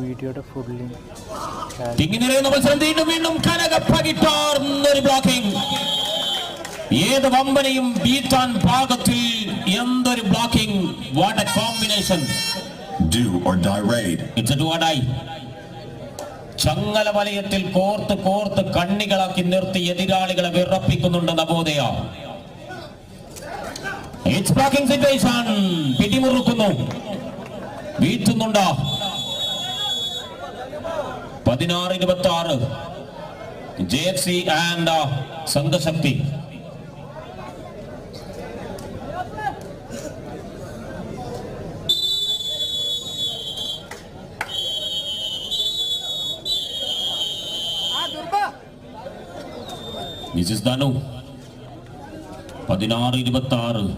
വീഡിയോയുടെ ഫുള്ളി വീണ്ടും കനകപ്പകിട്ടാർന്നൊരു ബ്ലോക്കിംഗ്. ഏത് വമ്പനെയും ബീറ്റാൻ പാകത്തിൽ എന്തൊരു blocking. What A combination. Do or die raid. It's a do or die. ചങ്ങല വലയത്തിൽ കോർത്ത് കോർത്ത് കണ്ണികളാക്കി നിർത്തി എതിരാളികളെ വിറപ്പിക്കുന്നുണ്ട് Navodaya. It's blocking situation. പിടിമുറുക്കുന്നു, വീഴ്ത്തുന്നുണ്ട്. 16-26 JFC and സംഘശക്തി. This is Danu. 16-26